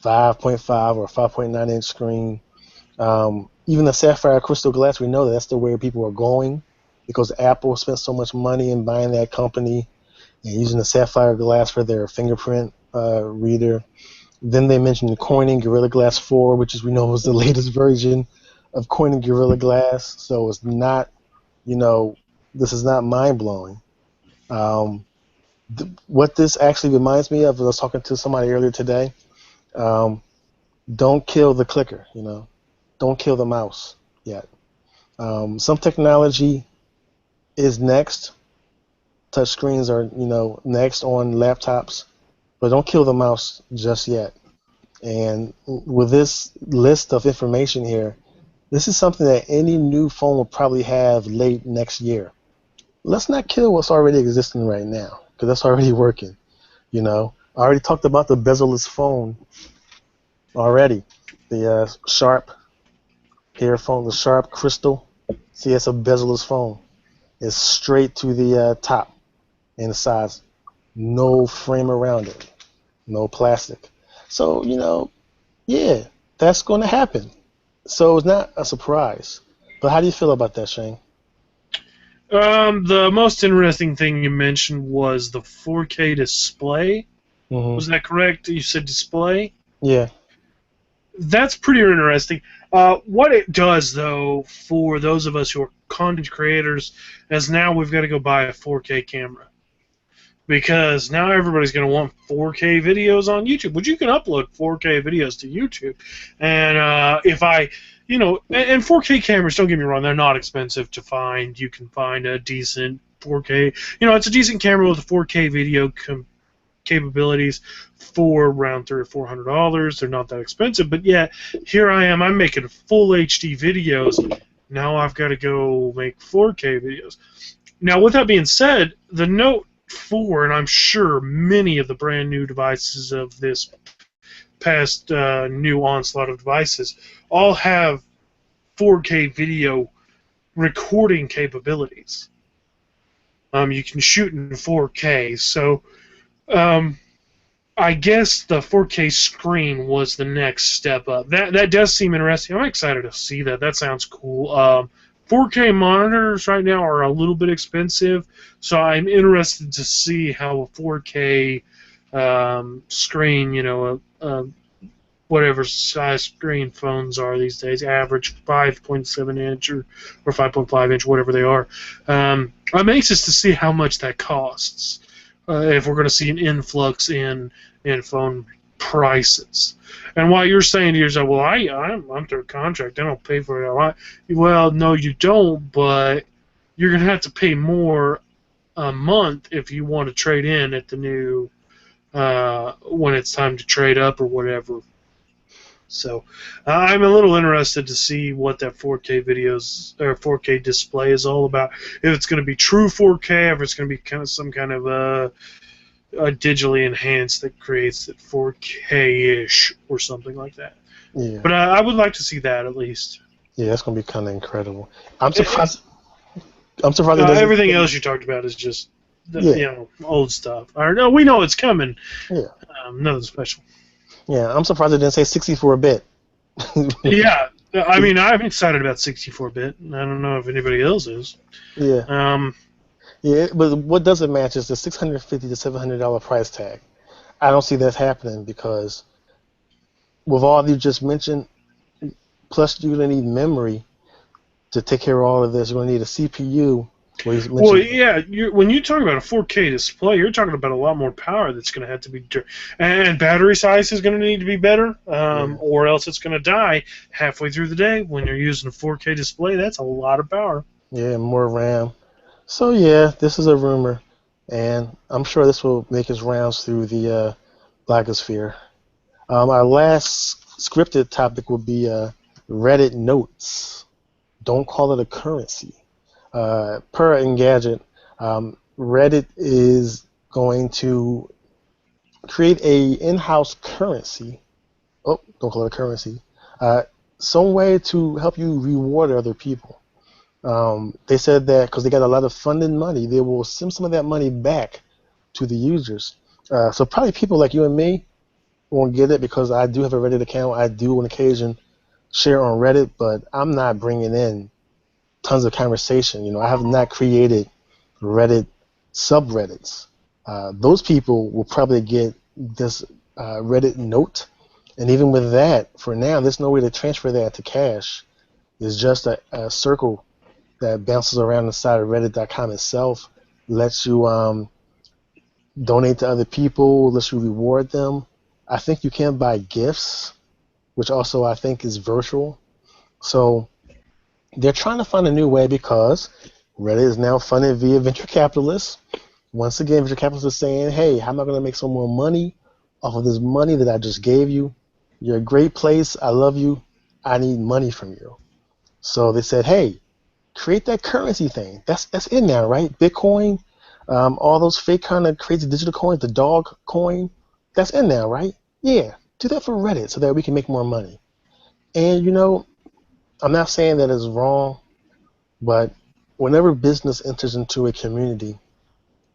5.5 or 5.9 inch screen. Even the sapphire crystal glass, we know that's the way people are going because Apple spent so much money in buying that company and using the sapphire glass for their fingerprint reader. Then they mentioned the Corning Gorilla Glass 4, which, as we know, was the latest version of Corning Gorilla Glass. So it's not, this is not mind-blowing. What this actually reminds me of, I was talking to somebody earlier today, don't kill the clicker, Don't kill the mouse yet. Some technology is next. Touch screens are, next on laptops, but don't kill the mouse just yet. And with this list of information here, this is something that any new phone will probably have late next year. Let's not kill what's already existing right now, because that's already working. I already talked about the bezel-less phone already. The Sharp Hair phone, the Sharp Crystal. See, it's a bezel-less phone. It's straight to the top and the sides. No frame around it. No plastic. So, yeah, that's going to happen. So it's not a surprise. But how do you feel about that, Shane? The most interesting thing you mentioned was the 4K display. Mm-hmm. Was that correct? You said display? Yeah. That's pretty interesting. What it does, though, for those of us who are content creators, is now we've got to go buy a 4K camera. Because now everybody's going to want 4K videos on YouTube, which you can upload 4K videos to YouTube. And and 4K cameras, don't get me wrong, they're not expensive to find. You can find a decent 4K, it's a decent camera with a 4K video capabilities for around $300 or $400. They're not that expensive, but yet here I am. I'm making full HD videos. Now I've got to go make 4K videos. Now, with that being said, the Note 4, and I'm sure many of the brand new devices of this past new onslaught of devices all have 4K video recording capabilities. You can shoot in 4K, so I guess the 4K screen was the next step up. That does seem interesting. I'm excited to see that. That sounds cool. 4K monitors right now are a little bit expensive, so I'm interested to see how a 4K screen, whatever size screen phones are these days, average 5.7 inch or 5.5 inch, whatever they are. I'm anxious to see how much that costs. If we're going to see an influx in phone prices. And while you're saying to yourself, well, I'm through contract, I don't pay for it. Well, no, you don't, but you're going to have to pay more a month if you want to trade in at the new, when it's time to trade up or whatever. So I'm a little interested to see what that 4K videos or 4K display is all about. If it's going to be true 4K, if it's going to be some kind of a digitally enhanced that creates it 4K-ish or something like that. Yeah. But I would like to see that at least. Yeah, that's going to be kind of incredible. I'm surprised. Everything else you talked about is just old stuff. No, we know it's coming. Yeah. Nothing special. Yeah, I'm surprised it didn't say 64-bit. Yeah, I mean, I'm excited about 64-bit. I don't know if anybody else is. Yeah. Yeah, but what doesn't match is the $650 to $700 price tag. I don't see that happening because with all you just mentioned, plus you're going to need memory to take care of all of this. You're going to need a CPU. Well, yeah, when you talk about a 4K display, you're talking about a lot more power that's going to have to be, and battery size is going to need to be better, or else it's going to die halfway through the day. When you're using a 4K display, that's a lot of power. Yeah, more RAM. So yeah, this is a rumor, and I'm sure this will make its rounds through the blogosphere. Our last scripted topic will be Reddit notes. Don't call it a currency. Per Engadget, Reddit is going to create a in-house currency. Oh, don't call it a currency. Some way to help you reward other people. They said that because they got a lot of funded money, they will send some of that money back to the users. So probably people like you and me won't get it because I do have a Reddit account. I do on occasion share on Reddit, but I'm not bringing in tons of conversation. I have not created Reddit subreddits. Those people will probably get this Reddit note, and even with that, for now, there's no way to transfer that to cash. It's just a circle that bounces around inside of Reddit.com itself, lets you donate to other people, lets you reward them. I think you can buy gifts, which also I think is virtual. So they're trying to find a new way because Reddit is now funded via venture capitalists. Once again, venture capitalists are saying, hey, how am I going to make some more money off of this money that I just gave you? You're a great place. I love you. I need money from you. So they said, hey, create that currency thing. That's in there, right? Bitcoin, all those fake kind of crazy digital coins, the dog coin, that's in there, right? Yeah, do that for Reddit so that we can make more money. And, I'm not saying that it's wrong, but whenever business enters into a community,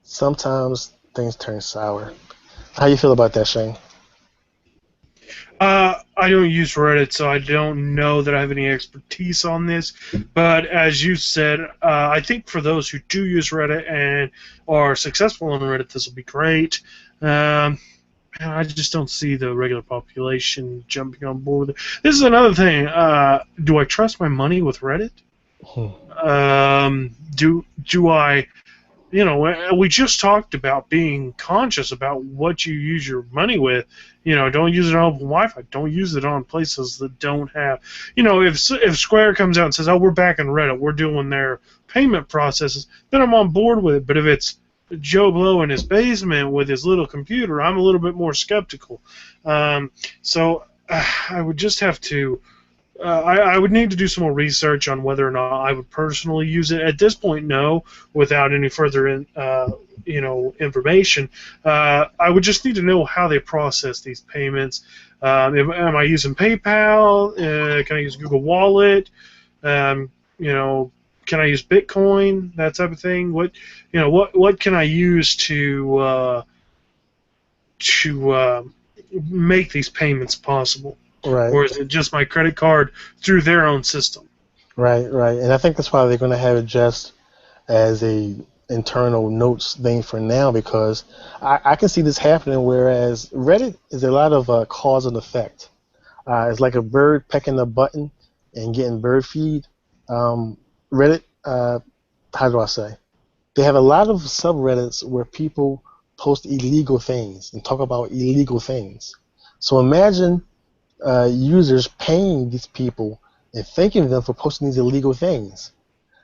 sometimes things turn sour. How you feel about that, Shane? I don't use Reddit, so I don't know that I have any expertise on this. But as you said, I think for those who do use Reddit and are successful on Reddit, this will be great. I just don't see the regular population jumping on board with it. This is another thing. Do I trust my money with Reddit? Do I? We just talked about being conscious about what you use your money with. Don't use it on open Wi-Fi. Don't use it on places that don't have. If Square comes out and says, "Oh, we're back in Reddit, we're doing their payment processes," then I'm on board with it. But if it's Joe Blow in his basement with his little computer, I'm a little bit more skeptical. So I would just have to. I would need to do some more research on whether or not I would personally use it. At this point, no, without any further information. I would just need to know how they process these payments. Am I using PayPal? Can I use Google Wallet? Can I use Bitcoin? That type of thing. What can I use to make these payments possible? Right. Or is it just my credit card through their own system? Right. And I think that's why they're going to have it just as a internal notes thing for now, because I can see this happening, whereas Reddit is a lot of cause and effect. It's like a bird pecking a button and getting bird feed. Reddit, how do I say? They have a lot of subreddits where people post illegal things and talk about illegal things. So imagine users paying these people and thanking them for posting these illegal things.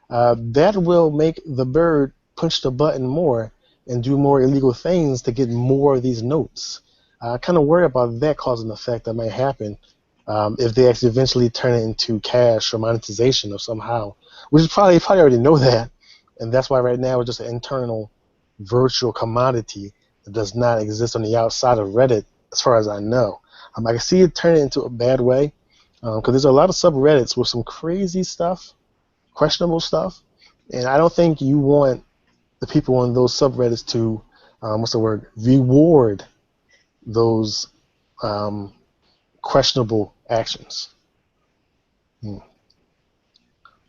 That will make the bird push the button more and do more illegal things to get more of these notes. I kind of worry about that cause and effect that might happen if they actually eventually turn it into cash or monetization of somehow, which is probably already know that, and that's why right now it's just an internal virtual commodity that does not exist on the outside of Reddit, as far as I know. I can see it turning into a bad way because there's a lot of subreddits with some crazy stuff, questionable stuff, and I don't think you want the people on those subreddits to, reward those questionable actions.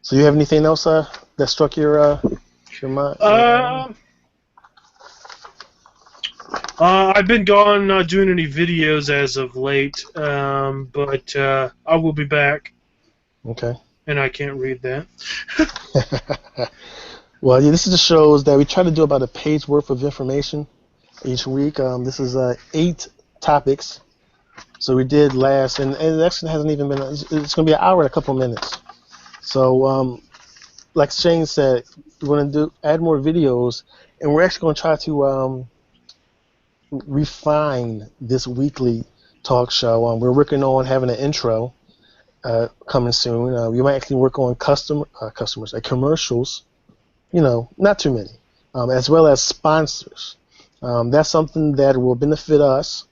So you have anything else that struck your mind? I've been gone, not doing any videos as of late, but I will be back. Okay. And I can't read that. Well, yeah, this is the shows that we try to do about a page worth of information each week. This is 8 topics. So we did last, and it actually hasn't even been, it's going to be an hour and a couple minutes. So, like Shane said, we're going to add more videos, and we're actually going to try to refine this weekly talk show. We're working on having an intro coming soon. We might actually work on commercials, not too many, as well as sponsors. That's something that will benefit us.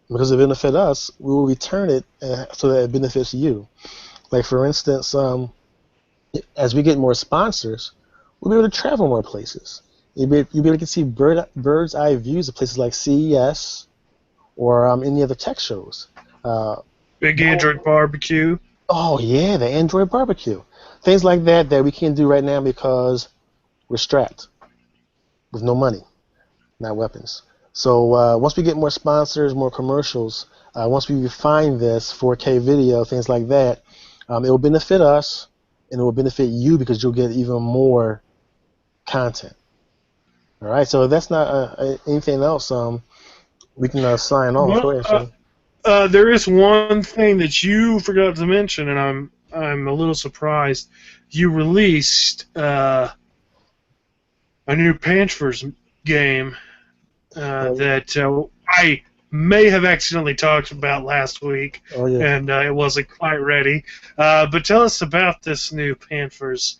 Because it benefits us, we will return it so that it benefits you. Like, for instance, as we get more sponsors, we'll be able to travel more places. You'll be able to see bird's eye views of places like CES or any other tech shows. Uh, Big Android barbecue. oh yeah, the Android barbecue, things like that that we can't do right now because we're strapped with no money, not weapons. So once we get more sponsors, more commercials, once we refine this 4K video, things like that, it will benefit us and it will benefit you because you'll get even more content. All right. So if that's not anything else, we can sign off. Go Well, ahead, Shane. there is one thing that you forgot to mention, and I'm a little surprised. You released a new Panthers game Oh, that I may have accidentally talked about last week, oh yeah. and it wasn't quite ready. But tell us about this new Panthers.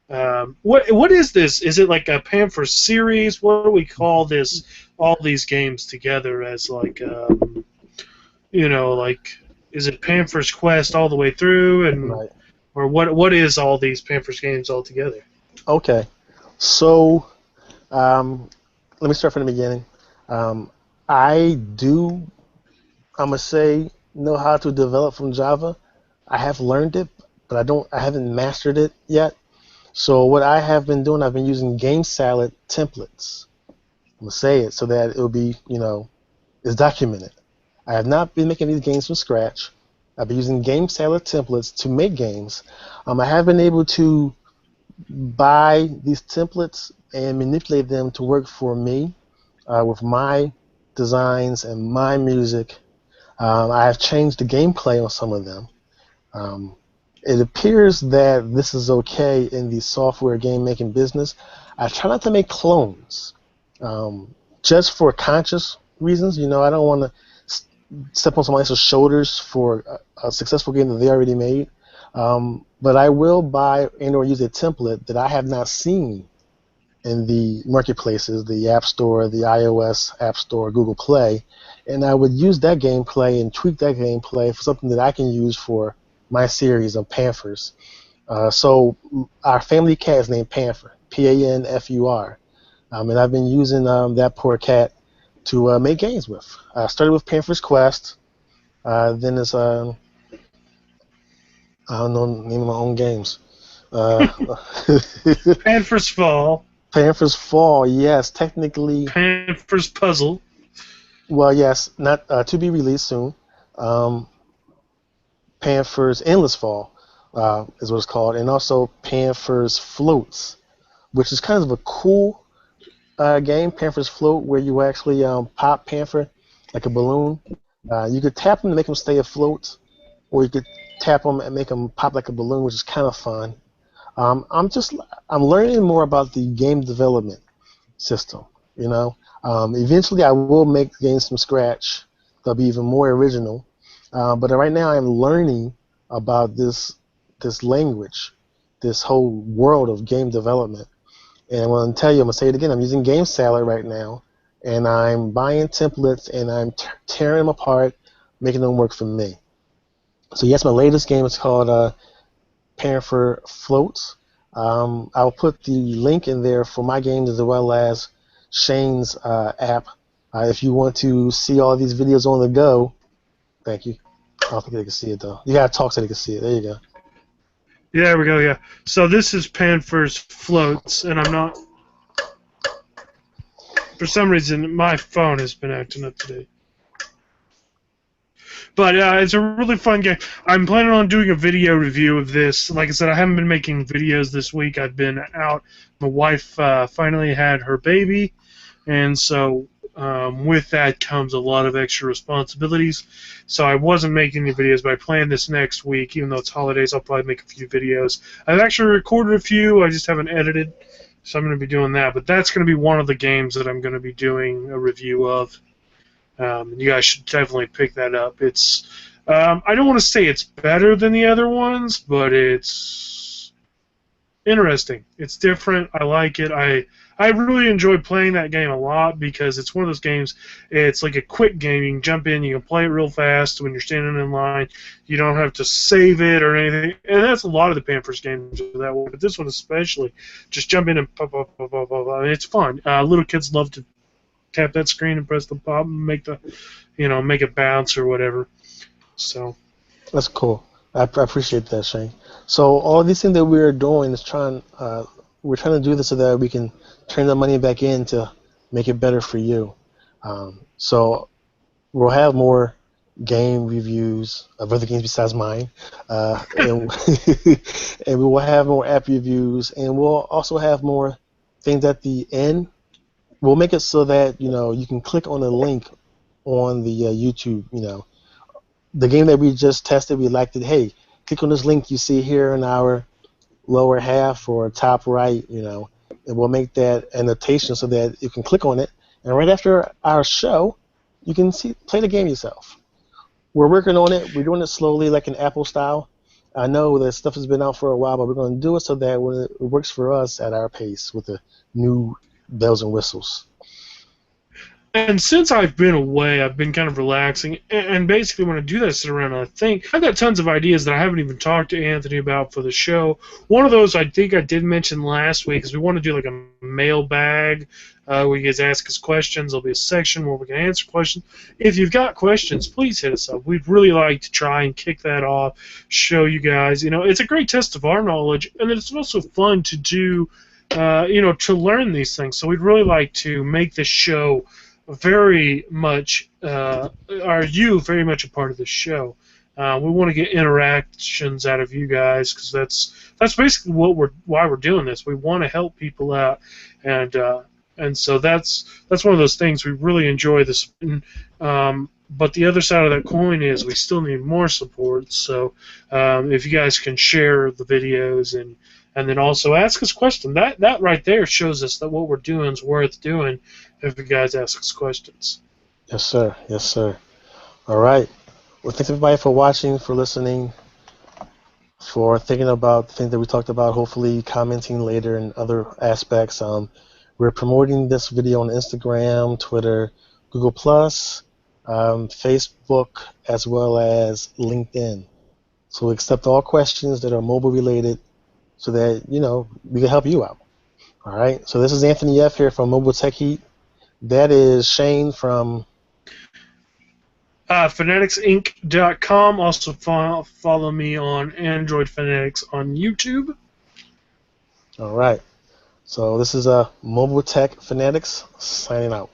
What is this? Is it like a Panthers series? What do we call this? All these games together as like like is it Panthers Quest all the way through, and Right. or what is all these Panthers games all together? Okay. So let me start from the beginning. Um, I do, I'm gonna say, know how to develop from Java. I have learned it, but I haven't mastered it yet. So what I have been doing, I've been using Game Salad templates. I'm gonna say it so that it'll be, it's documented. I have not been making these games from scratch. I've been using Game Salad templates to make games. I have been able to buy these templates and manipulate them to work for me with my designs and my music. I have changed the gameplay on some of them. Um, it appears that this is okay in the software game making business. I try not to make clones, just for conscious reasons. I don't want to step on somebody else's shoulders for a successful game that they already made. But I will buy and or use a template that I have not seen in the marketplaces, the App Store, the iOS App Store, Google Play, and I would use that gameplay and tweak that gameplay for something that I can use for my series of Panthers. So our family cat is named Panther, Panfur, and I've been using that poor cat to make games with. I started with Panther's Quest, then it's I don't know the name of my own games. Uh, Panthers Fall, Panther's Fall, yes, technically. Panthers Puzzle. Well, yes, not to be released soon. Um, Panther's Endless Fall is what it's called, and also Panther's Floats, which is kind of a cool game, Panther's Float, where you actually pop Panther like a balloon. You could tap them to make them stay afloat, or you could tap them and make them pop like a balloon, which is kind of fun. I'm learning more about the game development system. Eventually I will make games from scratch. They'll be even more original. But right now I'm learning about this language, this whole world of game development. And I'm going to tell you, I'm going to say it again. I'm using Game Salad right now, and I'm buying templates and I'm tearing them apart, making them work for me. So yes, my latest game is called Panther Floats. I'll put the link in there for my games as well as Shane's app. If you want to see all these videos on the go, thank you. I don't think they can see it though. You gotta talk so they can see it. There you go. Yeah, there we go. Yeah. So this is Panthers Floats, and I'm not. For some reason, my phone has been acting up today. But it's a really fun game. I'm planning on doing a video review of this. Like I said, I haven't been making videos this week. I've been out. My wife finally had her baby, and so with that comes a lot of extra responsibilities. So I wasn't making any videos, but I plan this next week. Even though it's holidays, I'll probably make a few videos. I've actually recorded a few. I just haven't edited. So I'm going to be doing that. But that's going to be one of the games that I'm going to be doing a review of. You guys should definitely pick that up. It's I don't want to say it's better than the other ones, but it's interesting. It's different. I like it. I really enjoy playing that game a lot because it's one of those games. It's like a quick game. You can jump in, you can play it real fast when you're standing in line. You don't have to save it or anything. And that's a lot of the Pampers games are that way. But this one especially, just jump in and pop, pop, pop, pop, pop. And it's fun. Little kids love to tap that screen and press the pop and make the, make it bounce or whatever. So. That's cool. I appreciate that, Shane. So all these things that we're doing is we're trying to do this so that we can turn the money back in to make it better for you. So we'll have more game reviews of other games besides mine, and, and we will have more app reviews, and we'll also have more things at the end. We'll make it so that you can click on the link on the YouTube. The game that we just tested, we liked it. Hey, click on this link you see here in our lower half or top right, and we'll make that annotation so that you can click on it, and right after our show, you can play the game yourself. We're working on it. We're doing it slowly, like an Apple style. I know that stuff has been out for a while, but we're going to do it so that when it works for us at our pace with the new bells and whistles. And since I've been away, I've been kind of relaxing, and basically when I do that, I sit around and I think. I've got tons of ideas that I haven't even talked to Anthony about for the show. One of those I think I did mention last week is we want to do like a mailbag where you guys ask us questions. There'll be a section where we can answer questions. If you've got questions, please hit us up. We'd really like to try and kick that off, show you guys. It's a great test of our knowledge, and it's also fun to do, to learn these things. So we'd really like to make this show very much you very much a part of the show. We want to get interactions out of you guys because that's basically why we're doing this. We want to help people out, and so that's one of those things we really enjoy this. But the other side of that coin is we still need more support. So if you guys can share the videos and then also ask us questions. That right there shows us that what we're doing is worth doing if you guys ask us questions. Yes, sir. Yes, sir. All right. Well, thanks everybody for watching, for listening, for thinking about the things that we talked about, hopefully commenting later and other aspects. We're promoting this video on Instagram, Twitter, Google+, Facebook, as well as LinkedIn. So we accept all questions that are mobile related so that, we can help you out. All right. So this is Anthony F. here from Mobile Tech Heat. That is Shane from FanatixInc.com. Also follow me on Android Fanatics on YouTube. All right. So this is Mobile Tech Fanatix signing out.